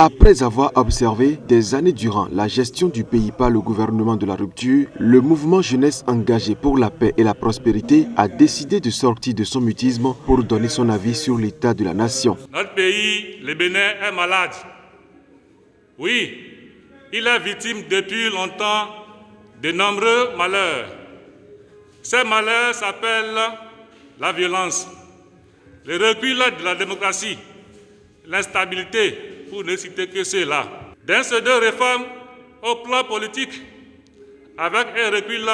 Après avoir observé des années durant la gestion du pays par le gouvernement de la rupture, le mouvement jeunesse engagé pour la paix et la prospérité a décidé de sortir de son mutisme pour donner son avis sur l'état de la nation. Notre pays, le Bénin, est malade. Oui, il est victime depuis longtemps de nombreux malheurs. Ces malheurs s'appellent la violence, le recul de la démocratie, l'instabilité, pour ne citer que cela. Dans ces deux réformes, au plan politique, avec un recul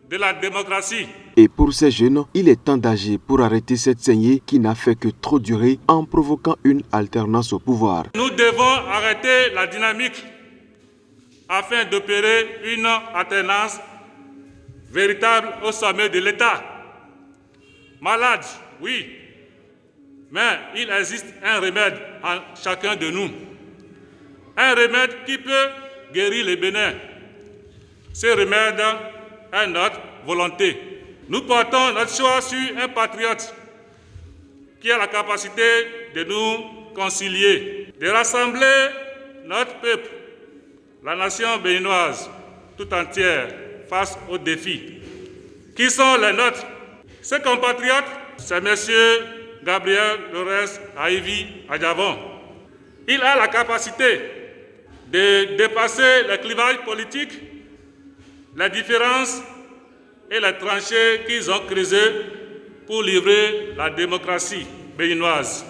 de la démocratie. Et pour ces jeunes, il est temps d'agir pour arrêter cette saignée qui n'a fait que trop durer en provoquant une alternance au pouvoir. Nous devons arrêter la dynamique afin d'opérer une alternance véritable au sommet de l'État. Malade, oui, mais il existe un remède en chacun de nous. Un remède qui peut guérir le Bénin. Ce remède est notre volonté. Nous portons notre choix sur un patriote qui a la capacité de nous concilier, de rassembler notre peuple, la nation béninoise tout entière face aux défis qui sont les nôtres. Ce compatriote, c'est M. Gabriel Lorès Aïvi Adjavon. Il a la capacité de dépasser les clivages politiques, les différences et les tranchées qu'ils ont creusées pour livrer la démocratie béninoise.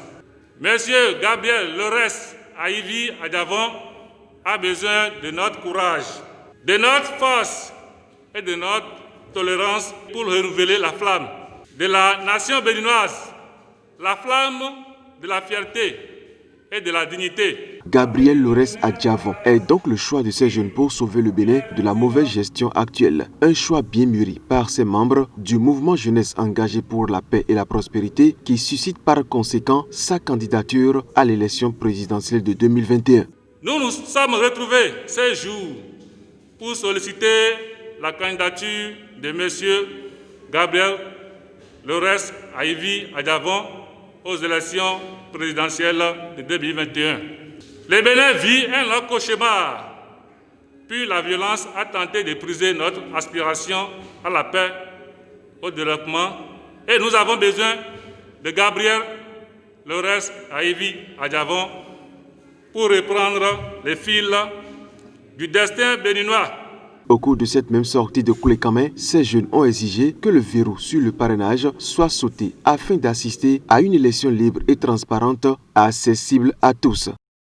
Monsieur Gabriel Lorès Aïvi Adjavon a besoin de notre courage, de notre force et de notre tolérance pour renouveler la flamme de la nation béninoise, la flamme de la fierté et de la dignité. Gabriel Lorès Adjavon est donc le choix de ces jeunes pour sauver le Bénin de la mauvaise gestion actuelle. Un choix bien mûri par ses membres du mouvement jeunesse engagé pour la paix et la prospérité qui suscite par conséquent sa candidature à l'élection présidentielle de 2021. Nous nous sommes retrouvés ces jours pour solliciter la candidature de M. Gabriel Lorès Aïvi Adjavon aux élections présidentielles de 2021. Le Bénin vit un long cauchemar, puis la violence a tenté de briser notre aspiration à la paix, au développement, et nous avons besoin de Gabriel Lorès Aïvi Adjavon pour reprendre les fils du destin béninois. Au cours de cette même sortie de Koulé-Kamé, ces jeunes ont exigé que le verrou sur le parrainage soit sauté afin d'assister à une élection libre et transparente accessible à tous.